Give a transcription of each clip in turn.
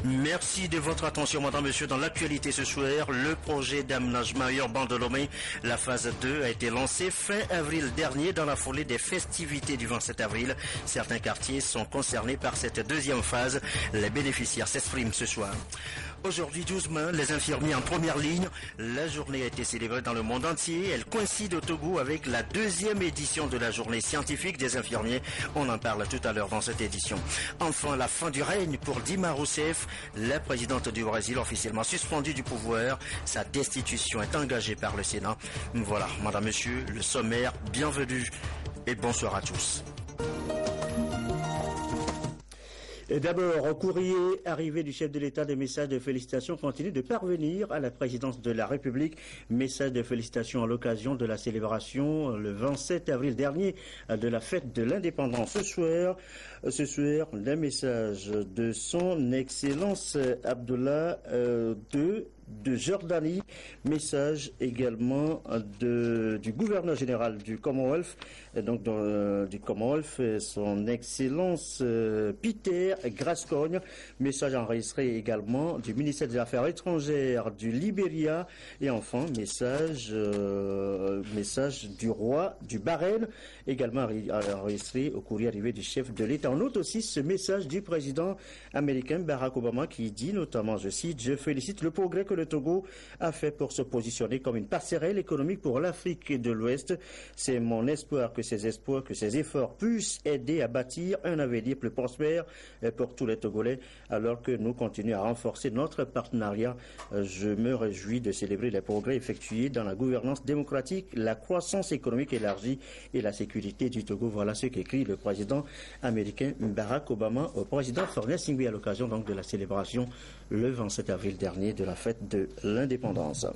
Merci de votre attention, madame, monsieur. Dans l'actualité ce soir, le projet d'aménagement urbain de Lomé, la phase 2 a été lancée fin avril dernier dans la foulée des festivités du 27 avril. Certains quartiers sont concernés par cette deuxième phase. Les bénéficiaires s'expriment ce soir. Aujourd'hui, 12 mai, les infirmiers en première ligne. La journée a été célébrée dans le monde entier. Elle coïncide au Togo avec la deuxième édition de la journée scientifique des infirmiers. On en parle tout à l'heure dans cette édition. Enfin, la fin du règne pour Dilma Rousseff, la présidente du Brésil, officiellement suspendue du pouvoir. Sa destitution est engagée par le Sénat. Voilà, madame, monsieur, le sommaire, bienvenue et bonsoir à tous. D'abord, au courrier arrivé du chef de l'État, des messages de félicitations continuent de parvenir à la présidence de la République. Messages de félicitations à l'occasion de la célébration le 27 avril dernier de la fête de l'indépendance. Ce soir, les messages de son Excellence Abdullah de Jordanie, message également du gouverneur général du Commonwealth, du Commonwealth, son Excellence Peter Grascogne, message enregistré également du ministère des Affaires étrangères du Libéria, et enfin message du roi du Bahreïn, également enregistré au courrier arrivé du chef de l'État. On note aussi ce message du président américain Barack Obama qui dit notamment, je cite, « Je félicite le progrès que le Togo a fait pour se positionner comme une passerelle économique pour l'Afrique de l'Ouest. C'est mon espoir que ces efforts puissent aider à bâtir un avenir plus prospère pour tous les Togolais, alors que nous continuons à renforcer notre partenariat. Je me réjouis de célébrer les progrès effectués dans la gouvernance démocratique, la croissance économique élargie et la sécurité du Togo. » Voilà ce qu'écrit le président américain Barack Obama au président Faure Gnassingbé à l'occasion donc de la célébration le 27 avril dernier de la fête de l'indépendance.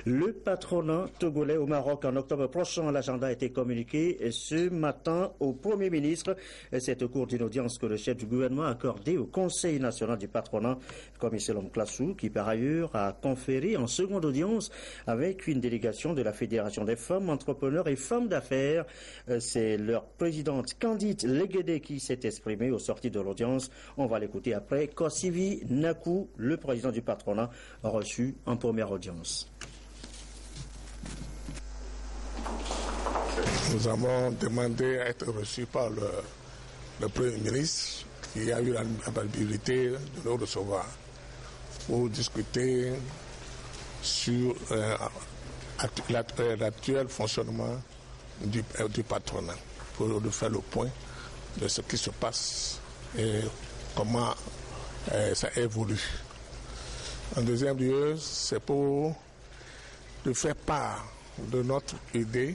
Le patronat togolais au Maroc en octobre prochain, l'agenda a été communiqué ce matin au Premier ministre. C'est au cours d'une audience que le chef du gouvernement a accordé au Conseil national du patronat, commissaire Classou, qui par ailleurs a conféré en seconde audience avec une délégation de la Fédération des femmes entrepreneurs et femmes d'affaires. C'est leur présidente Candide Leguédé qui s'est exprimée au sorti de l'audience. On va l'écouter après. Kosivi Nakou, le président du patronat, reçu en première audience. Nous avons demandé à être reçus par le Premier ministre qui a eu l'amabilité de nous recevoir pour discuter sur l'actuel fonctionnement du patronat, pour faire le point de ce qui se passe et comment ça évolue. En deuxième lieu, c'est pour de faire part de notre idée,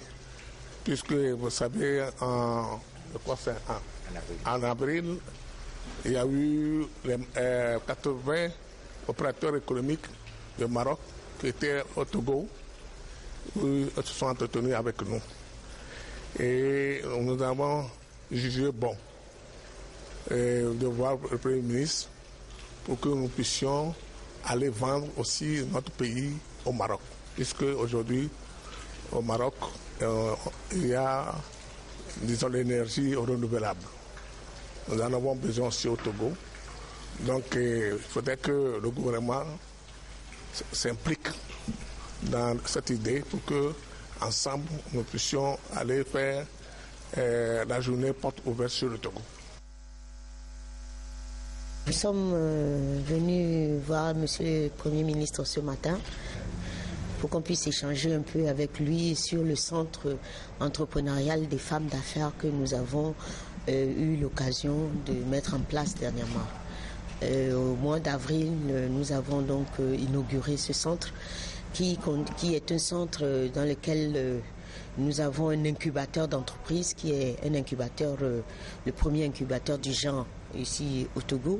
puisque vous savez, en avril, il y a eu les 80 opérateurs économiques du Maroc qui étaient au Togo, où ils se sont entretenus avec nous. Et nous avons jugé bon de voir le Premier ministre pour que nous puissions aller vendre aussi notre pays au Maroc, puisque aujourd'hui au Maroc il y a, disons, l'énergie renouvelable. Nous en avons besoin aussi au Togo. Donc il faudrait que le gouvernement s'implique dans cette idée pour que ensemble nous puissions aller faire la journée porte ouverte sur le Togo. Nous sommes venus voir Monsieur le Premier ministre ce matin pour qu'on puisse échanger un peu avec lui sur le centre entrepreneurial des femmes d'affaires que nous avons eu l'occasion de mettre en place dernièrement. Au mois d'avril, nous avons donc inauguré ce centre qui est un centre dans lequel nous avons un incubateur d'entreprise qui est un incubateur, le premier incubateur du genre ici au Togo.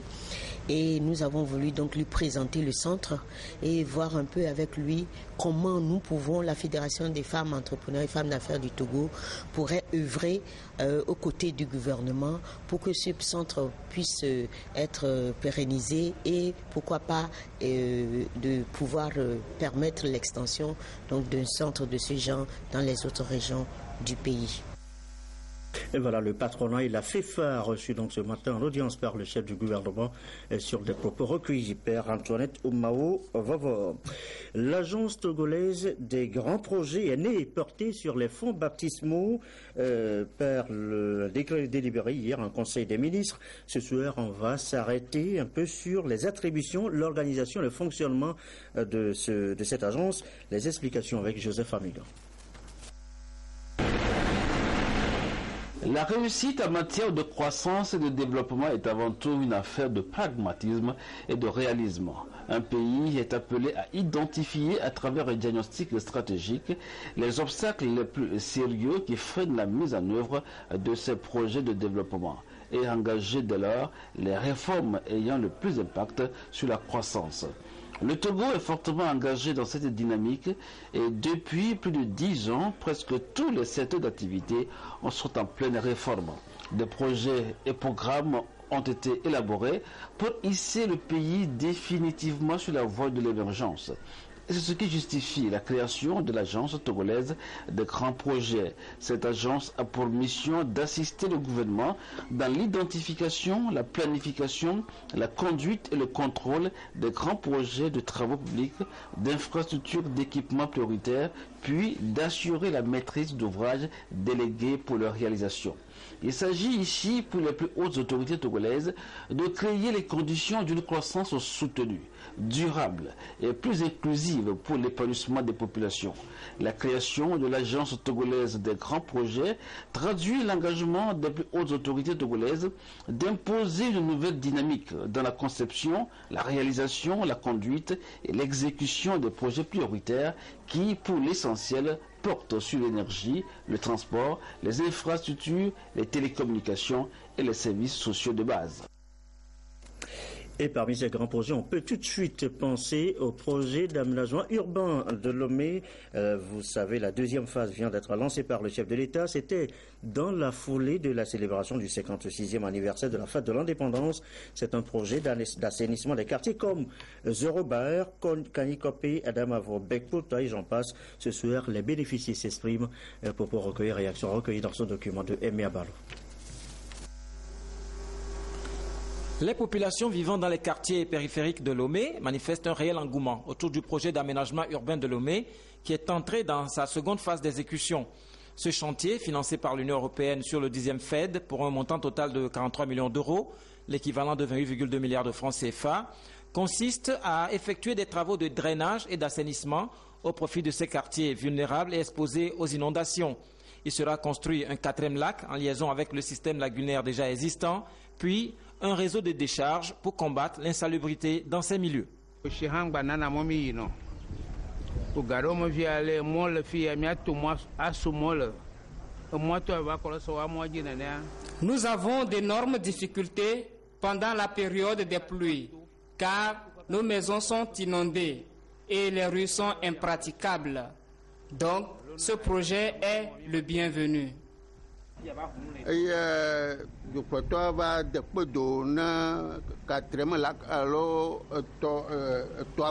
Et nous avons voulu donc lui présenter le centre et voir un peu avec lui comment nous pouvons, la Fédération des femmes entrepreneurs et femmes d'affaires du Togo, pourrait œuvrer aux côtés du gouvernement pour que ce centre puisse être pérennisé et pourquoi pas de pouvoir permettre l'extension donc d'un centre de ce genre dans les autres régions du pays. Et voilà, le patronat et la FEFA reçu donc ce matin en audience par le chef du gouvernement sur des propos recueillis par Antoinette Oumao Vavor. L'agence togolaise des grands projets est née et portée sur les fonds baptismaux par le décret délibéré hier en Conseil des ministres. Ce soir, on va s'arrêter un peu sur les attributions, l'organisation, le fonctionnement de cette agence. Les explications avec Joseph Amiga. La réussite en matière de croissance et de développement est avant tout une affaire de pragmatisme et de réalisme. Un pays est appelé à identifier à travers un diagnostic stratégique les obstacles les plus sérieux qui freinent la mise en œuvre de ces projets de développement et engager dès lors les réformes ayant le plus d'impact sur la croissance. Le Togo est fortement engagé dans cette dynamique et depuis plus de 10 ans, presque tous les secteurs d'activité sont en pleine réforme. Des projets et programmes ont été élaborés pour hisser le pays définitivement sur la voie de l'émergence. Et c'est ce qui justifie la création de l'agence togolaise des grands projets. Cette agence a pour mission d'assister le gouvernement dans l'identification, la planification, la conduite et le contrôle des grands projets de travaux publics, d'infrastructures, d'équipements prioritaires, puis d'assurer la maîtrise d'ouvrages délégués pour leur réalisation. Il s'agit ici, pour les plus hautes autorités togolaises, de créer les conditions d'une croissance soutenue, durable et plus inclusive pour l'épanouissement des populations. La création de l'agence togolaise des grands projets traduit l'engagement des plus hautes autorités togolaises d'imposer une nouvelle dynamique dans la conception, la réalisation, la conduite et l'exécution des projets prioritaires qui, pour l'essentiel, portent sur l'énergie, le transport, les infrastructures, les télécommunications et les services sociaux de base. Et parmi ces grands projets, on peut tout de suite penser au projet d'aménagement urbain de Lomé. Vous savez, la deuxième phase vient d'être lancée par le chef de l'État. C'était dans la foulée de la célébration du 56e anniversaire de la fête de l'indépendance. C'est un projet d'assainissement des quartiers comme Zorobar, Kanikopé, Adamavo, Bekpota et j'en passe. Ce soir, les bénéficiaires s'expriment pour recueillir réactions recueillies dans ce document de Aimé Abalo. Les populations vivant dans les quartiers périphériques de Lomé manifestent un réel engouement autour du projet d'aménagement urbain de Lomé qui est entré dans sa seconde phase d'exécution. Ce chantier, financé par l'Union européenne sur le 10e FED pour un montant total de 43 millions d'euros, l'équivalent de 28,2 milliards de francs CFA, consiste à effectuer des travaux de drainage et d'assainissement au profit de ces quartiers vulnérables et exposés aux inondations. Il sera construit un 4e lac en liaison avec le système lagunaire déjà existant, puis un réseau de décharge pour combattre l'insalubrité dans ces milieux. Nous avons d'énormes difficultés pendant la période des pluies, car nos maisons sont inondées et les rues sont impraticables. Donc, ce projet est le bienvenu.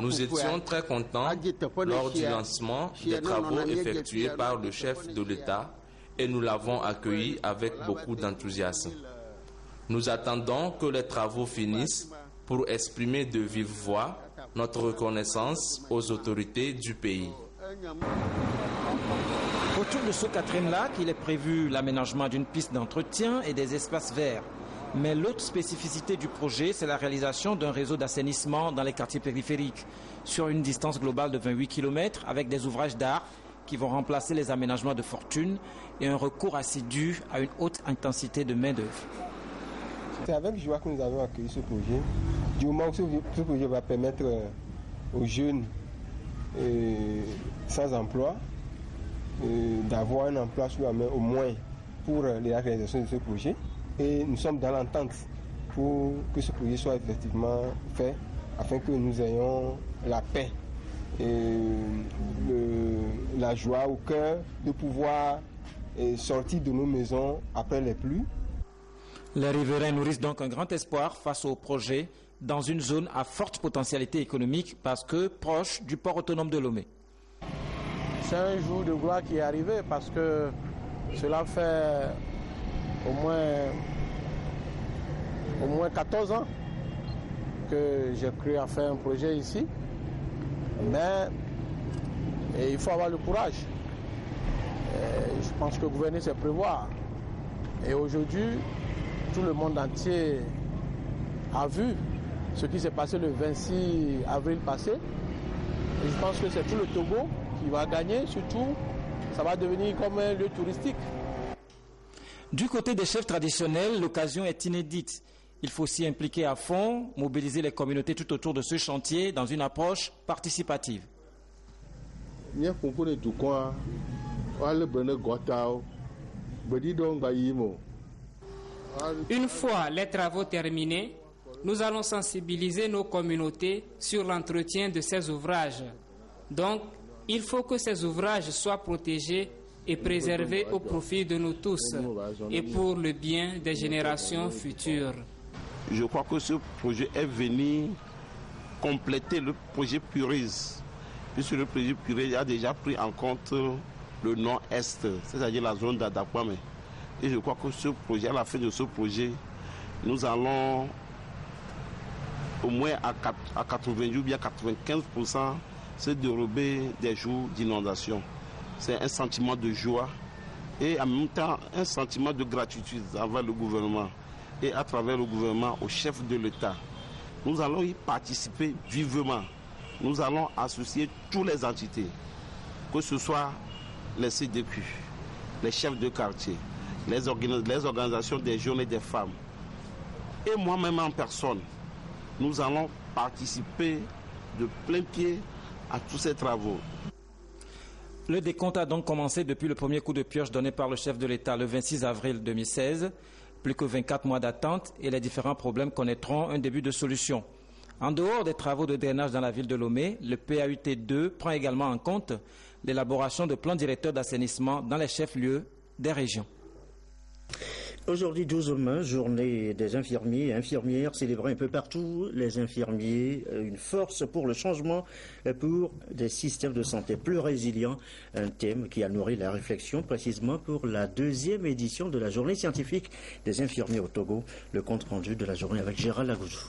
Nous étions très contents lors du lancement des travaux effectués par le chef de l'État et nous l'avons accueilli avec beaucoup d'enthousiasme. Nous attendons que les travaux finissent pour exprimer de vive voix notre reconnaissance aux autorités du pays. Autour de ce 4e lac, il est prévu l'aménagement d'une piste d'entretien et des espaces verts. Mais l'autre spécificité du projet, c'est la réalisation d'un réseau d'assainissement dans les quartiers périphériques, sur une distance globale de 28 km, avec des ouvrages d'art qui vont remplacer les aménagements de fortune et un recours assidu à une haute intensité de main-d'œuvre. C'est avec joie que nous avons accueilli ce projet, du moment où ce projet va permettre aux jeunes sans emploi d'avoir un emploi sur la main au moins pour la réalisation de ce projet. Et nous sommes dans l'entente pour que ce projet soit effectivement fait afin que nous ayons la paix et la joie au cœur de pouvoir sortir de nos maisons après les pluies. Les riverains nourrissent donc un grand espoir face au projet dans une zone à forte potentialité économique parce que proche du port autonome de Lomé. C'est un jour de gloire qui est arrivé parce que cela fait au moins 14 ans que j'ai cru à faire un projet ici. Mais il faut avoir le courage. Je pense que gouverner, c'est prévoir. Et aujourd'hui, tout le monde entier a vu ce qui s'est passé le 26 avril passé. Et je pense que c'est tout le Togo qui va gagner, surtout, ça va devenir comme un lieu touristique. Du côté des chefs traditionnels, l'occasion est inédite. Il faut s'y impliquer à fond, mobiliser les communautés tout autour de ce chantier dans une approche participative. Une fois les travaux terminés, nous allons sensibiliser nos communautés sur l'entretien de ces ouvrages. Donc, il faut que ces ouvrages soient protégés et préservés au profit de nous tous et pour le bien des générations futures. Je crois que ce projet est venu compléter le projet Purise, puisque le projet Purise a déjà pris en compte le nord-est, c'est-à-dire la zone d'Adakwame. Et je crois que ce projet, à la fin de ce projet, nous allons au moins à 90 ou bien 95% se dérober des jours d'inondation. C'est un sentiment de joie et en même temps un sentiment de gratitude envers le gouvernement et à travers le gouvernement au chef de l'État. Nous allons y participer vivement. Nous allons associer toutes les entités, que ce soit les CDQ, les chefs de quartier, les organisations des jeunes et des femmes. Et moi-même en personne, nous allons participer de plein pied à tous ces travaux. Le décompte a donc commencé depuis le premier coup de pioche donné par le chef de l'État le 26 avril 2016. Plus que 24 mois d'attente et les différents problèmes connaîtront un début de solution. En dehors des travaux de drainage dans la ville de Lomé, le PAUT 2 prend également en compte l'élaboration de plans directeurs d'assainissement dans les chefs-lieux des régions. Aujourd'hui, 12 mai, journée des infirmiers et infirmières, célébrée un peu partout. Les infirmiers, une force pour le changement, pour des systèmes de santé plus résilients. Un thème qui a nourri la réflexion précisément pour la 2e édition de la journée scientifique des infirmiers au Togo. Le compte rendu de la journée avec Gérald Lagouzou.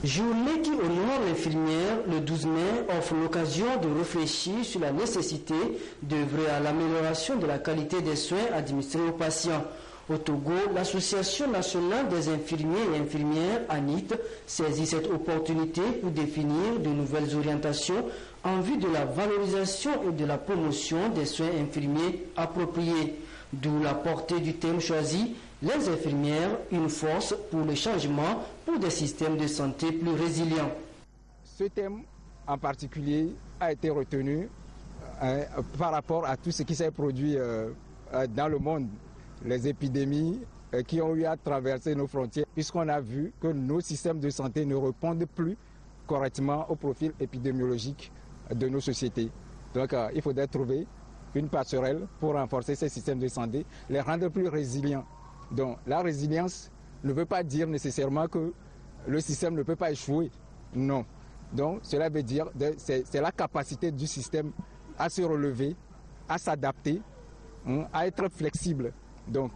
Journée qui honore l'infirmière, le 12 mai, offre l'occasion de réfléchir sur la nécessité d'œuvrer à l'amélioration de la qualité des soins administrés aux patients. Au Togo, l'Association nationale des infirmiers et infirmières, ANIT, saisit cette opportunité pour définir de nouvelles orientations en vue de la valorisation et de la promotion des soins infirmiers appropriés. D'où la portée du thème choisi, les infirmières, une force pour le changement, pour des systèmes de santé plus résilients. Ce thème en particulier a été retenu par rapport à tout ce qui s'est produit dans le monde, les épidémies qui ont eu à traverser nos frontières, puisqu'on a vu que nos systèmes de santé ne répondent plus correctement au profil épidémiologique de nos sociétés. Donc il faudrait trouver une passerelle pour renforcer ces systèmes de santé, les rendre plus résilients. Donc la résilience ne veut pas dire nécessairement que le système ne peut pas échouer. Non. Donc cela veut dire que c'est la capacité du système à se relever, à s'adapter, à être flexible. Donc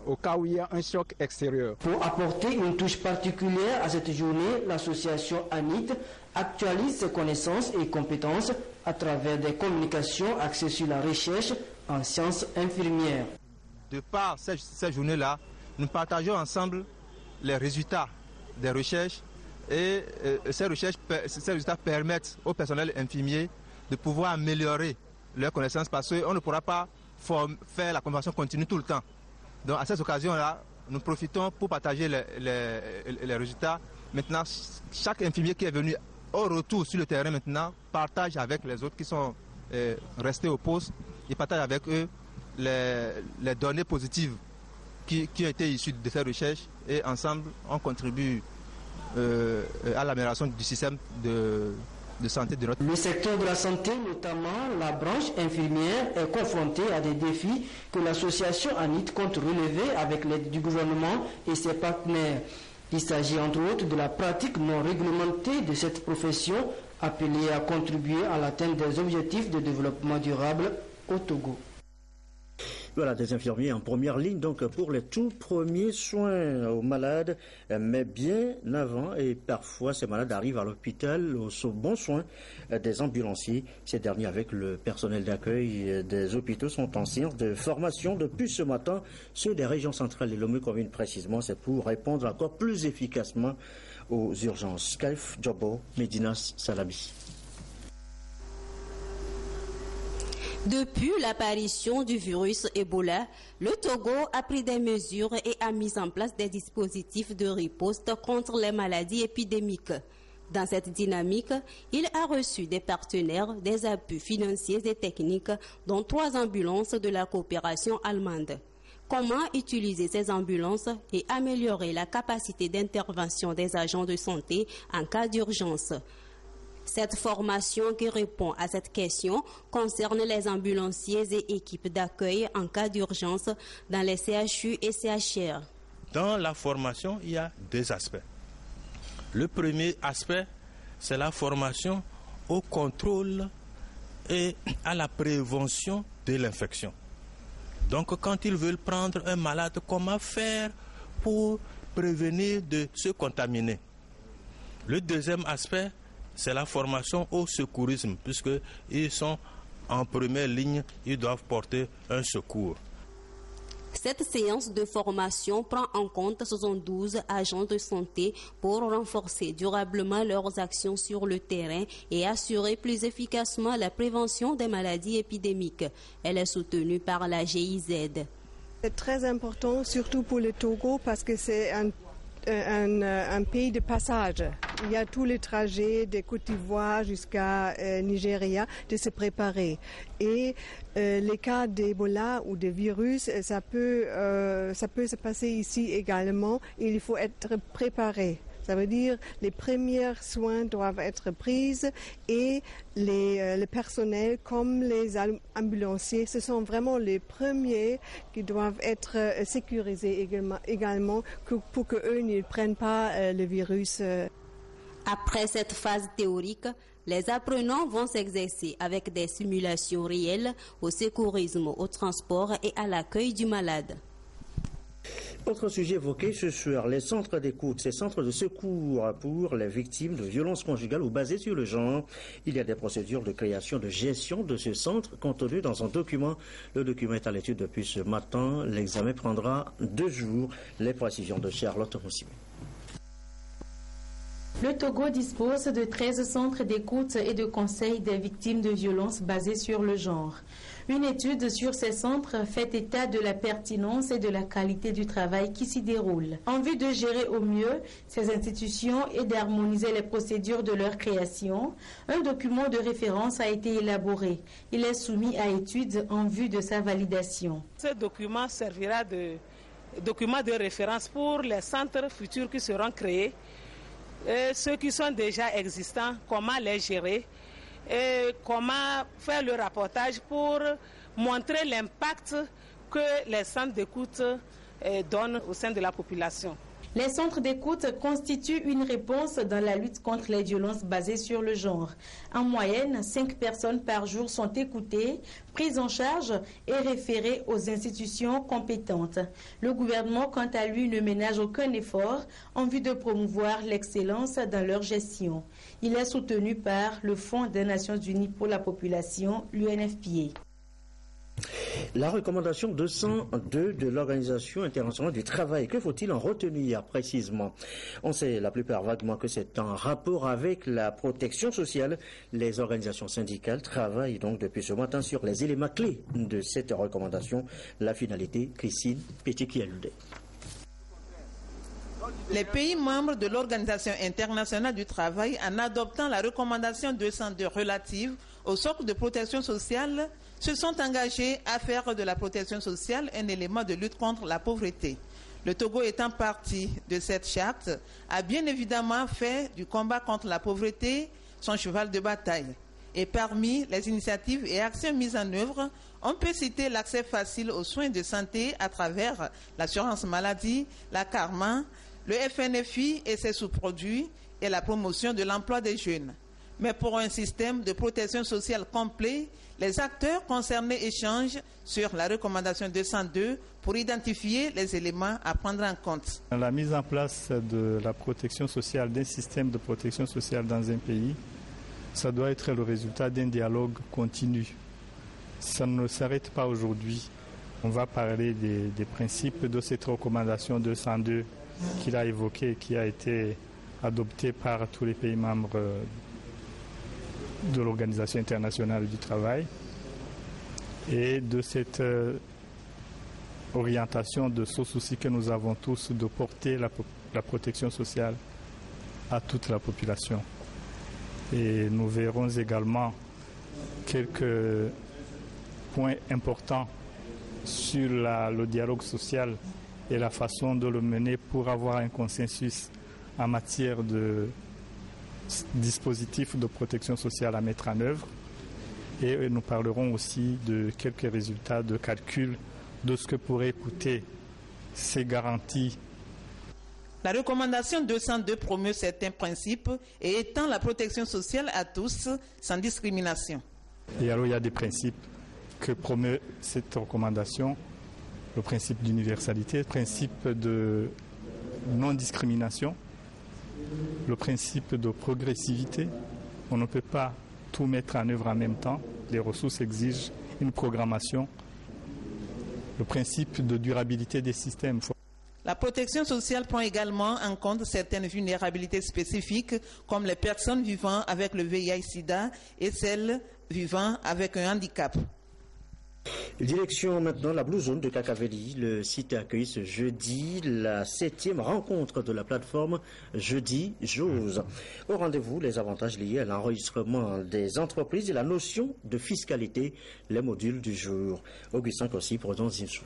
au cas où il y a un choc extérieur. Pour apporter une touche particulière à cette journée, l'association ANIT actualise ses connaissances et compétences à travers des communications axées sur la recherche en sciences infirmières. De par cette journée-là, nous partageons ensemble les résultats des recherches et ces résultats permettent au personnel infirmier de pouvoir améliorer leurs connaissances parce qu'on ne pourra pas faire la formation continue tout le temps. Donc à cette occasion-là, nous profitons pour partager les résultats. Maintenant, chaque infirmier qui est venu au retour sur le terrain maintenant partage avec les autres qui sont restés au poste et partage avec eux les données positives qui ont été issues de ces recherches et ensemble on contribue à l'amélioration du système de santé de notre pays. Le secteur de la santé, notamment la branche infirmière, est confronté à des défis que l'association ANIT compte relever avec l'aide du gouvernement et ses partenaires. Il s'agit entre autres de la pratique non réglementée de cette profession appelée à contribuer à l'atteinte des objectifs de développement durable au Togo. Voilà, des infirmiers en première ligne donc pour les tout premiers soins aux malades, mais bien avant, et parfois ces malades arrivent à l'hôpital au bon soin des ambulanciers. Ces derniers avec le personnel d'accueil des hôpitaux sont en séance de formation depuis ce matin. Ceux des régions centrales et Lomé commune précisément, c'est pour répondre encore plus efficacement aux urgences. Kaif Djobo, Medinas Salabi. Depuis l'apparition du virus Ebola, le Togo a pris des mesures et a mis en place des dispositifs de riposte contre les maladies épidémiques. Dans cette dynamique, il a reçu des partenaires, des appuis financiers et techniques, dont 3 ambulances de la coopération allemande. Comment utiliser ces ambulances et améliorer la capacité d'intervention des agents de santé en cas d'urgence? Cette formation qui répond à cette question concerne les ambulanciers et équipes d'accueil en cas d'urgence dans les CHU et CHR. Dans la formation, il y a 2 aspects. Le premier aspect, c'est la formation au contrôle et à la prévention de l'infection. Donc, quand ils veulent prendre un malade, comment faire pour prévenir de se contaminer? Le deuxième aspect, c'est la formation au secourisme, puisqu'ils sont en première ligne, ils doivent porter un secours. Cette séance de formation prend en compte 72 agents de santé pour renforcer durablement leurs actions sur le terrain et assurer plus efficacement la prévention des maladies épidémiques. Elle est soutenue par la GIZ. C'est très important, surtout pour le Togo, parce que c'est un pays de passage. Il y a tous les trajets de Côte d'Ivoire jusqu'à Nigeria de se préparer. Et les cas d'Ebola ou de virus, ça peut se passer ici également. Il faut être préparé. Ça veut dire les premiers soins doivent être pris et le personnel comme les ambulanciers, ce sont vraiment les premiers qui doivent être sécurisés également pour qu'eux ne prennent pas le virus. Après cette phase théorique, les apprenants vont s'exercer avec des simulations réelles au secourisme, au transport et à l'accueil du malade. Autre sujet évoqué ce soir, les centres d'écoute, ces centres de secours pour les victimes de violences conjugales ou basées sur le genre. Il y a des procédures de création, de gestion de ce centre contenues dans un document. Le document est à l'étude depuis ce matin. L'examen prendra 2 jours. Les précisions de Charlotte Roussime. Le Togo dispose de 13 centres d'écoute et de conseil des victimes de violences basées sur le genre. Une étude sur ces centres fait état de la pertinence et de la qualité du travail qui s'y déroule. En vue de gérer au mieux ces institutions et d'harmoniser les procédures de leur création, un document de référence a été élaboré. Il est soumis à étude en vue de sa validation. Ce document servira de document de référence pour les centres futurs qui seront créés. Ceux qui sont déjà existants, comment les gérer et comment faire le rapportage pour montrer l'impact que les centres d'écoute donnent au sein de la population. Les centres d'écoute constituent une réponse dans la lutte contre les violences basées sur le genre. En moyenne, 5 personnes par jour sont écoutées, prises en charge et référées aux institutions compétentes. Le gouvernement, quant à lui, ne ménage aucun effort en vue de promouvoir l'excellence dans leur gestion. Il est soutenu par le Fonds des Nations Unies pour la population, l'UNFPA. La recommandation 202 de l'Organisation internationale du travail, que faut-il en retenir précisément? On sait la plupart vaguement que c'est en rapport avec la protection sociale. Les organisations syndicales travaillent donc depuis ce matin sur les éléments clés de cette recommandation. La finalité, Christine Petit-Kialude. Les pays membres de l'Organisation internationale du travail, en adoptant la recommandation 202 relative au socle de protection sociale, se sont engagés à faire de la protection sociale un élément de lutte contre la pauvreté. Le Togo étant partie de cette charte, a bien évidemment fait du combat contre la pauvreté son cheval de bataille. Et parmi les initiatives et actions mises en œuvre, on peut citer l'accès facile aux soins de santé à travers l'assurance maladie, la CARMA, le FNFI et ses sous-produits et la promotion de l'emploi des jeunes. mais pour un système de protection sociale complet, les acteurs concernés échangent sur la recommandation 202 pour identifier les éléments à prendre en compte. La mise en place de la protection sociale, d'un système de protection sociale dans un pays, ça doit être le résultat d'un dialogue continu. Ça ne s'arrête pas aujourd'hui. On va parler des principes de cette recommandation 202 qu'il a évoquée, qui a été adoptée par tous les pays membres de l'Organisation internationale du travail, et de cette orientation, de ce souci que nous avons tous de porter la protection sociale à toute la population. Et nous verrons également quelques points importants sur le dialogue social et la façon de le mener pour avoir un consensus en matière de dispositifs de protection sociale à mettre en œuvre. Et nous parlerons aussi de quelques résultats de calcul de ce que pourraient coûter ces garanties. La recommandation 202 promeut certains principes et étend la protection sociale à tous sans discrimination. Et alors il y a des principes que promeut cette recommandation, le principe d'universalité, le principe de non-discrimination, le principe de progressivité. On ne peut pas tout mettre en œuvre en même temps. Les ressources exigent une programmation. Le principe de durabilité des systèmes. La protection sociale prend également en compte certaines vulnérabilités spécifiques, comme les personnes vivant avec le VIH-Sida et celles vivant avec un handicap. Direction maintenant la Blue Zone de Kakaveli. Le site a accueilli ce jeudi la 7e rencontre de la plateforme Jeudi Jose. Au rendez-vous, les avantages liés à l'enregistrement des entreprises et la notion de fiscalité, les modules du jour. Augustin Kossi pour Don Zinsou.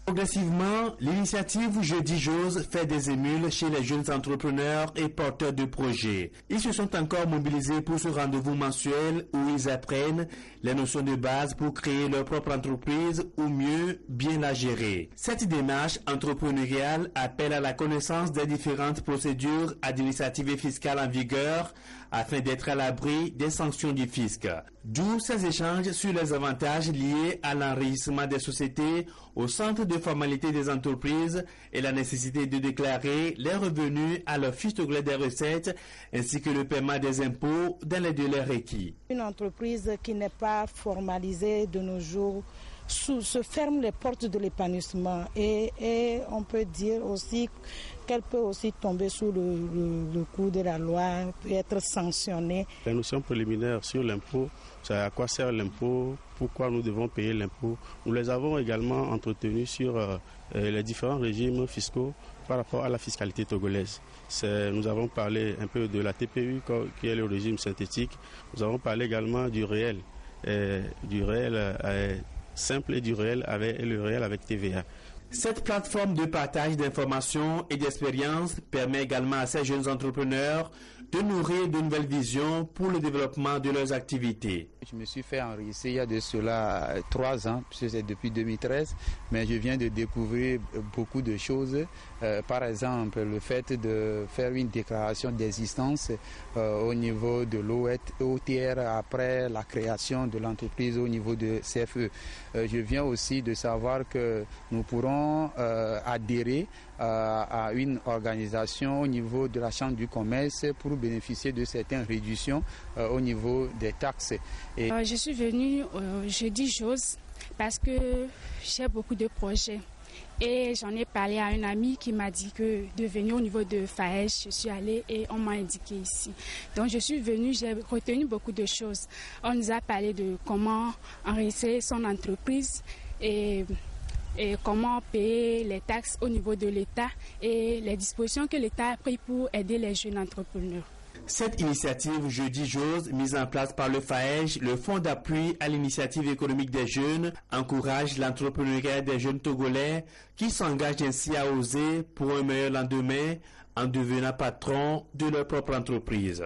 Progressivement, l'initiative Jeudi Jose fait des émules chez les jeunes entrepreneurs et porteurs de projets. Ils se sont encore mobilisés pour ce rendez-vous mensuel où ils apprennent les notions de base pour créer leur propre entreprise ou mieux, bien la gérer. Cette démarche entrepreneuriale appelle à la connaissance des différentes procédures administratives et fiscales en vigueur afin d'être à l'abri des sanctions du fisc. D'où ces échanges sur les avantages liés à l'enregistrement des sociétés au centre de formalité des entreprises et la nécessité de déclarer les revenus à leur fiche de des recettes ainsi que le paiement des impôts dans les délais requis. Une entreprise qui n'est pas formalisée de nos jours se ferme les portes de l'épanouissement et on peut dire aussi qu'elle peut aussi tomber sous le coup de la loi, peut être sanctionnée. Les notions préliminaires sur l'impôt, c'est à quoi sert l'impôt, pourquoi nous devons payer l'impôt. Nous les avons également entretenus sur les différents régimes fiscaux par rapport à la fiscalité togolaise. Nous avons parlé un peu de la TPU qui est le régime synthétique. Nous avons parlé également du réel simple et du réel avec TVA. Cette plateforme de partage d'informations et d'expériences permet également à ces jeunes entrepreneurs de nourrir de nouvelles visions pour le développement de leurs activités. Je me suis fait enregistrer il y a de cela 3 ans, puisque c'est depuis 2013, mais je viens de découvrir beaucoup de choses. Par exemple, le fait de faire une déclaration d'existence au niveau de l'OTR après la création de l'entreprise au niveau de CFE. Je viens aussi de savoir que nous pourrons adhérer à une organisation au niveau de la Chambre du commerce pour bénéficier de certaines réductions au niveau des taxes. Je suis venue Jeudi Jose parce que j'ai beaucoup de projets et j'en ai parlé à un ami qui m'a dit que de venir au niveau de FAEJ, je suis allée et on m'a indiqué ici. Donc je suis venue, j'ai retenu beaucoup de choses. On nous a parlé de comment enregistrer son entreprise et comment payer les taxes au niveau de l'État et les dispositions que l'État a prises pour aider les jeunes entrepreneurs. Cette initiative Jeudi Jose, mise en place par le FAEJ, le Fonds d'appui à l'initiative économique des jeunes, encourage l'entrepreneuriat des jeunes Togolais qui s'engagent ainsi à oser pour un meilleur lendemain en devenant patron de leur propre entreprise.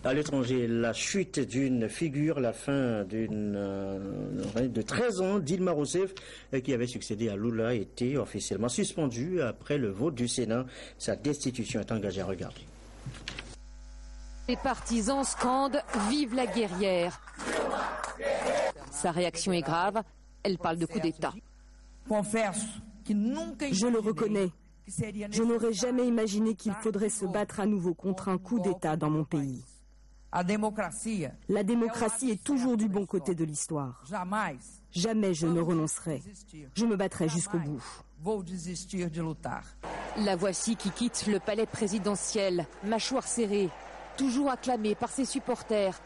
À l'étranger, la chute d'une figure, la fin de 13 ans d'Ilma Rousseff, qui avait succédé à Lula, a été officiellement suspendue après le vote du Sénat. Sa destitution est engagée à regarder. Les partisans scandent « Vive la guerrière ». Sa réaction est grave, elle parle de coup d'État. Je le reconnais. Je n'aurais jamais imaginé qu'il faudrait se battre à nouveau contre un coup d'État dans mon pays. La démocratie est toujours du bon côté de l'histoire. Jamais je ne renoncerai. Je me battrai jusqu'au bout. La voici qui quitte le palais présidentiel, mâchoire serrée, toujours acclamée par ses supporters,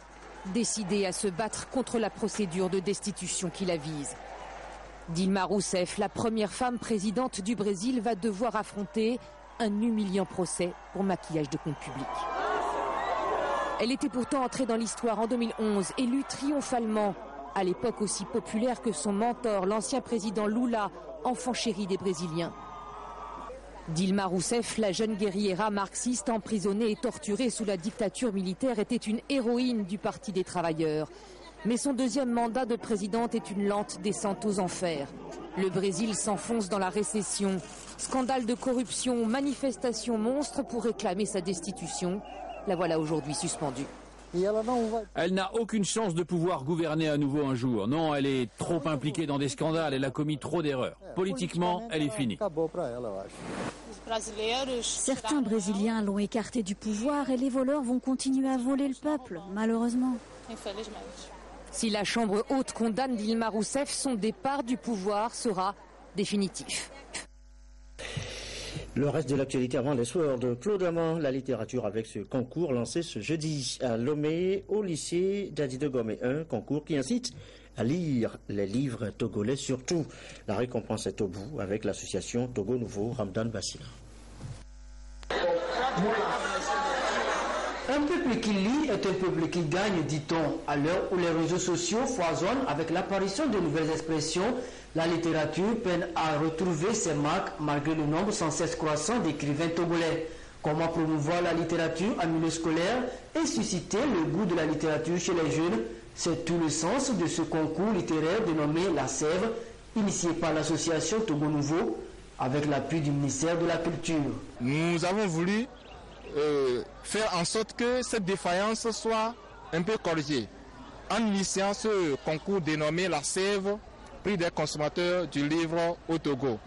décidée à se battre contre la procédure de destitution qui la vise. Dilma Rousseff, la première femme présidente du Brésil, va devoir affronter un humiliant procès pour maquillage de compte public. Elle était pourtant entrée dans l'histoire en 2011, élue triomphalement, à l'époque aussi populaire que son mentor, l'ancien président Lula, enfant chéri des Brésiliens. Dilma Rousseff, la jeune guerriera marxiste emprisonnée et torturée sous la dictature militaire, était une héroïne du Parti des travailleurs. Mais son deuxième mandat de présidente est une lente descente aux enfers. Le Brésil s'enfonce dans la récession. Scandale de corruption, manifestations monstres pour réclamer sa destitution. La voilà aujourd'hui suspendue. Elle n'a aucune chance de pouvoir gouverner à nouveau un jour. Non, elle est trop impliquée dans des scandales, elle a commis trop d'erreurs. Politiquement, elle est finie. Certains Brésiliens l'ont écartée du pouvoir et les voleurs vont continuer à voler le peuple, malheureusement. Si la Chambre haute condamne Dilma Rousseff, son départ du pouvoir sera définitif. Le reste de l'actualité avant les soirs de Claude Amand, la littérature avec ce concours lancé ce jeudi à Lomé au lycée Djadji de Gomé 1, concours qui incite à lire les livres togolais surtout. La récompense est au bout avec l'association Togo Nouveau Ramdan Bassir. Un peuple qui lit est un peuple qui gagne, dit-on. À l'heure où les réseaux sociaux foisonnent avec l'apparition de nouvelles expressions, la littérature peine à retrouver ses marques malgré le nombre sans cesse croissant d'écrivains togolais. Comment promouvoir la littérature en milieu scolaire et susciter le goût de la littérature chez les jeunes? C'est tout le sens de ce concours littéraire dénommé La Sève, initié par l'association Togo Nouveau, avec l'appui du ministère de la Culture. Nous avons voulu faire en sorte que cette défaillance soit un peu corrigée en initiant ce concours dénommé La Sève, prix des consommateurs du livre au Togo,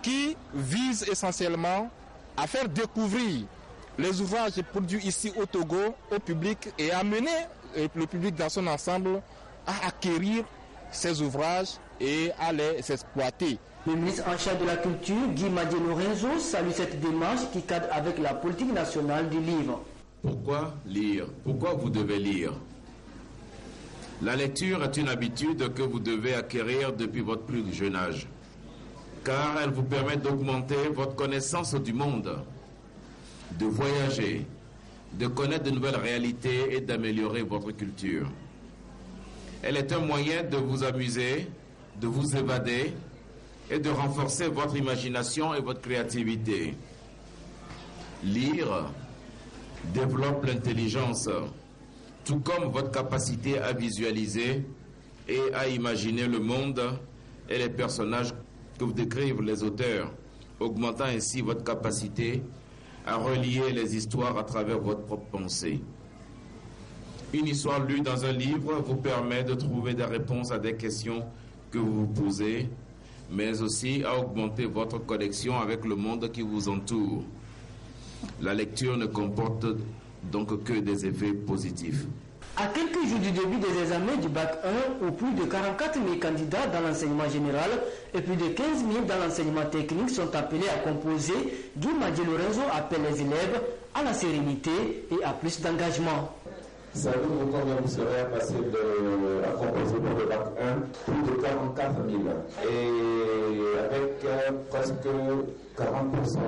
qui vise essentiellement à faire découvrir les ouvrages produits ici au Togo au public et amener le public dans son ensemble à acquérir ces ouvrages et à les exploiter. Le ministre en charge de la Culture, Guy Madié Lorenzo, salue cette démarche qui cadre avec la politique nationale du livre. Pourquoi lire? Pourquoi vous devez lire? La lecture est une habitude que vous devez acquérir depuis votre plus jeune âge, car elle vous permet d'augmenter votre connaissance du monde, de voyager, de connaître de nouvelles réalités et d'améliorer votre culture. Elle est un moyen de vous amuser, de vous évader et de renforcer votre imagination et votre créativité. Lire développe l'intelligence, tout comme votre capacité à visualiser et à imaginer le monde et les personnages que vous décrivent les auteurs, augmentant ainsi votre capacité à relier les histoires à travers votre propre pensée. Une histoire lue dans un livre vous permet de trouver des réponses à des questions que vous vous posez, mais aussi à augmenter votre connexion avec le monde qui vous entoure. La lecture ne comporte donc que des effets positifs. À quelques jours du début des examens du bac 1, où plus de 44 000 candidats dans l'enseignement général et plus de 15 000 dans l'enseignement technique sont appelés à composer, Guy Madié Lorenzo appelle les élèves à la sérénité et à plus d'engagement. Savez-vous combien vous serez passé à composer pour le bac 1? Plus de 44 000. Et avec presque 40%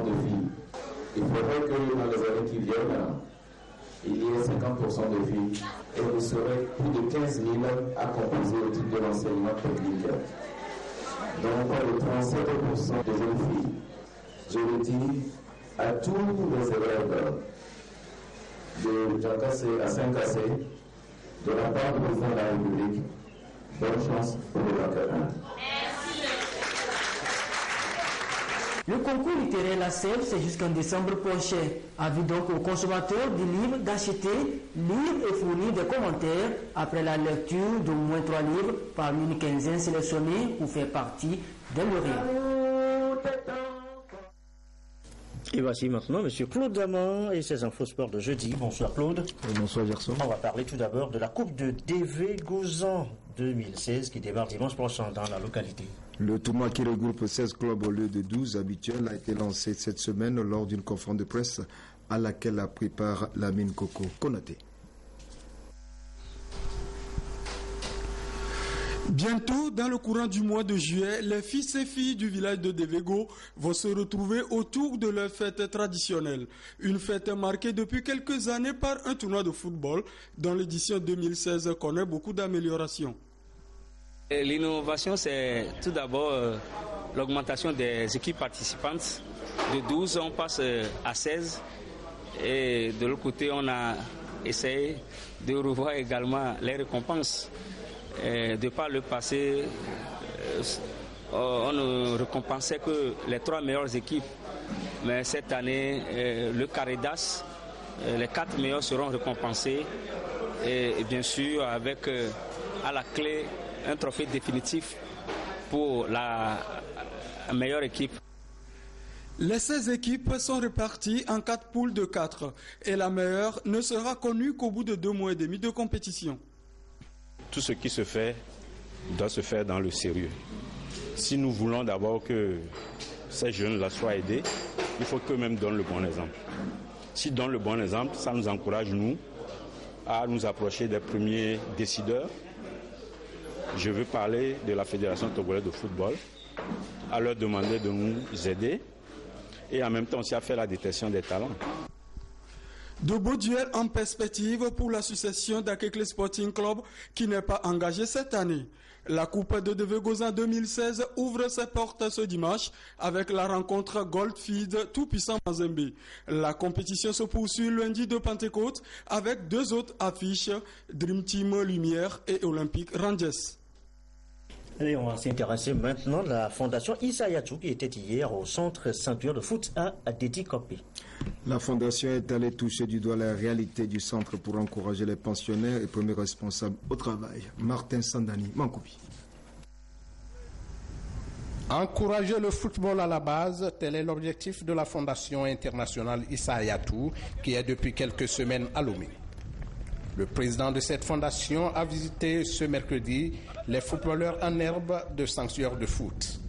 de filles. Il faudrait que dans les années qui viennent, il y ait 50% de filles. Et vous serez plus de 15 000 à composer au titre de l'enseignement public. Donc, pas de 37% de jeunes filles. Je le dis à tous les élèves de Jean Cassé à Saint-Cassé, de la part du président de la République. Bonne chance pour le bac 1. Le concours littéraire La Sève, c'est jusqu'en décembre prochain. Avis donc aux consommateurs du livre d'acheter, lire et fournir des commentaires après la lecture d'au moins 3 livres parmi une quinzaine sélectionnés pour faire partie des lauréats. Et voici maintenant M. Claude Daman et ses infos sport de jeudi. Bonsoir Claude. Bonsoir Gerson. On va parler tout d'abord de la Coupe de Dévé-Gozan 2016 qui démarre dimanche prochain dans la localité. Le tournoi qui regroupe 16 clubs au lieu de 12 habituels a été lancé cette semaine lors d'une conférence de presse à laquelle a pris part Lamine Koko Konaté. Bientôt, dans le courant du mois de juillet, les fils et filles du village de Dévégo vont se retrouver autour de leur fête traditionnelle. Une fête marquée depuis quelques années par un tournoi de football dont l'édition 2016 connaît beaucoup d'améliorations. L'innovation, c'est tout d'abord l'augmentation des équipes participantes. De 12, on passe à 16. Et de l'autre côté, on a essayé de revoir également les récompenses. De par le passé, on ne récompensait que les 3 meilleures équipes. Mais cette année, le carré d'as, les 4 meilleurs seront récompensés. Et bien sûr, avec à la clé un trophée définitif pour la meilleure équipe. Les 16 équipes sont réparties en 4 poules de 4 et la meilleure ne sera connue qu'au bout de 2 mois et demi de compétition. Tout ce qui se fait doit se faire dans le sérieux. Si nous voulons d'abord que ces jeunes-là soient aidés, il faut qu'eux-mêmes donnent le bon exemple. S'ils donnent le bon exemple, ça nous encourage, nous, à nous approcher des premiers décideurs. Je veux parler de la Fédération togolaise de football, à leur demander de nous aider et en même temps aussi à faire la détection des talents. De beaux duels en perspective pour l'association d'Akekle Sporting Club qui n'est pas engagée cette année. La Coupe de Dévé-Gozan 2016 ouvre ses portes ce dimanche avec la rencontre Goldfield Tout-Puissant Mazembe. La compétition se poursuit lundi de Pentecôte avec 2 autres affiches, Dream Team Lumière et Olympique Rangers. Et on va s'intéresser maintenant à la fondation Issa Hayatou qui était hier au centre Saint-Pierre de foot à Détikopé. La fondation est allée toucher du doigt la réalité du centre pour encourager les pensionnaires et premiers responsables au travail. Martin Sandani, Mankoubi. Encourager le football à la base, tel est l'objectif de la fondation internationale Issa Hayatou qui est depuis quelques semaines à Lomé. Le président de cette fondation a visité ce mercredi les footballeurs en herbe de Sanctuaire de foot,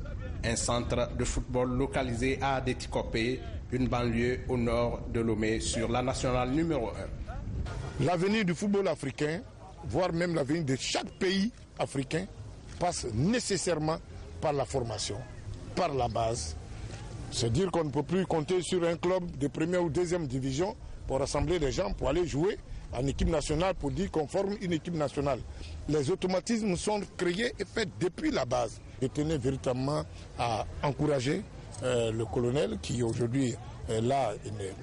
un centre de football localisé à Détikopé, une banlieue au nord de Lomé sur la nationale numéro 1. L'avenir du football africain, voire même l'avenir de chaque pays africain, passe nécessairement par la formation, par la base. C'est dire qu'on ne peut plus compter sur un club de première ou deuxième division pour rassembler des gens pour aller jouer en équipe nationale pour dire qu'on forme une équipe nationale. Les automatismes sont créés et faits depuis la base. Je tenais véritablement à encourager le colonel qui aujourd'hui est là,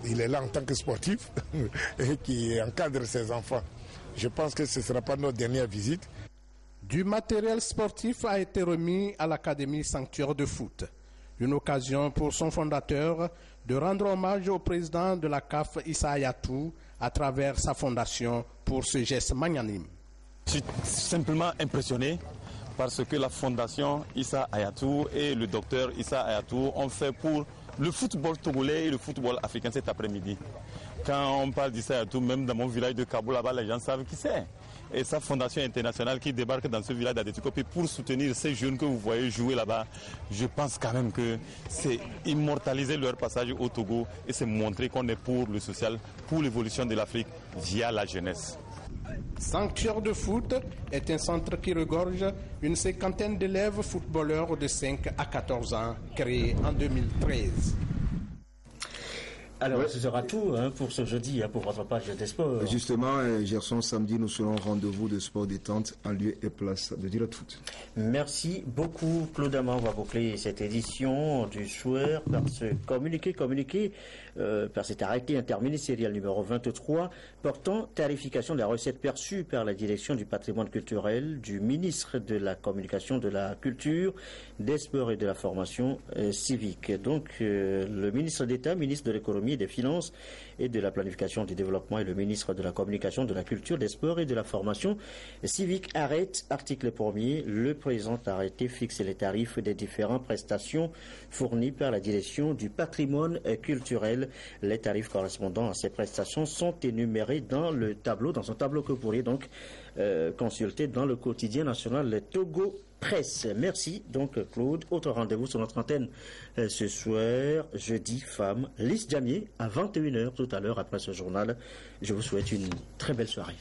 il est là en tant que sportif et qui encadre ses enfants. Je pense que ce ne sera pas notre dernière visite. Du matériel sportif a été remis à l'Académie Sanctuaire de foot. Une occasion pour son fondateur de rendre hommage au président de la CAF Issa Hayatou à travers sa fondation pour ce geste magnanime. Je suis simplement impressionné parce que la fondation Issa Hayatou et le docteur Issa Hayatou ont fait pour le football togolais et le football africain cet après-midi. Quand on parle d'Issa Hayatou, même dans mon village de Kaboul, là-bas, les gens savent qui c'est. Et sa fondation internationale qui débarque dans ce village d'Adétikopé pour soutenir ces jeunes que vous voyez jouer là-bas, je pense quand même que c'est immortaliser leur passage au Togo et c'est montrer qu'on est pour le social, pour l'évolution de l'Afrique via la jeunesse. Sanctuaire de foot est un centre qui regorge une 50aine d'élèves footballeurs de 5 à 14 ans créés en 2013. Alors, ce sera tout pour ce jeudi, pour votre page des sports. Justement, Gerson, samedi, nous serons au rendez-vous de sport détente en lieu et place de Direct Foot. Merci beaucoup, Claude Ama. On va boucler cette édition du soir par ce communiqué, par cet arrêté interministériel numéro 23 portant tarification de la recette perçue par la direction du patrimoine culturel du ministre de la Communication, de la Culture, des Sports et de la Formation civique. Donc, le ministre d'État, ministre de l'Économie et des Finances et de la Planification du Développement et le ministre de la Communication, de la Culture, des Sports et de la Formation civique arrête, article 1er, le présent arrêté fixe les tarifs des différentes prestations fournies par la direction du patrimoine culturel. Les tarifs correspondant à ces prestations sont énumérés dans son tableau que vous pourriez donc consulter dans le quotidien national le Togo Presse. Merci donc Claude. Autre rendez-vous sur notre antenne ce soir, jeudi, femme, Lys Diamier à 21h tout à l'heure après ce journal. Je vous souhaite une très belle soirée.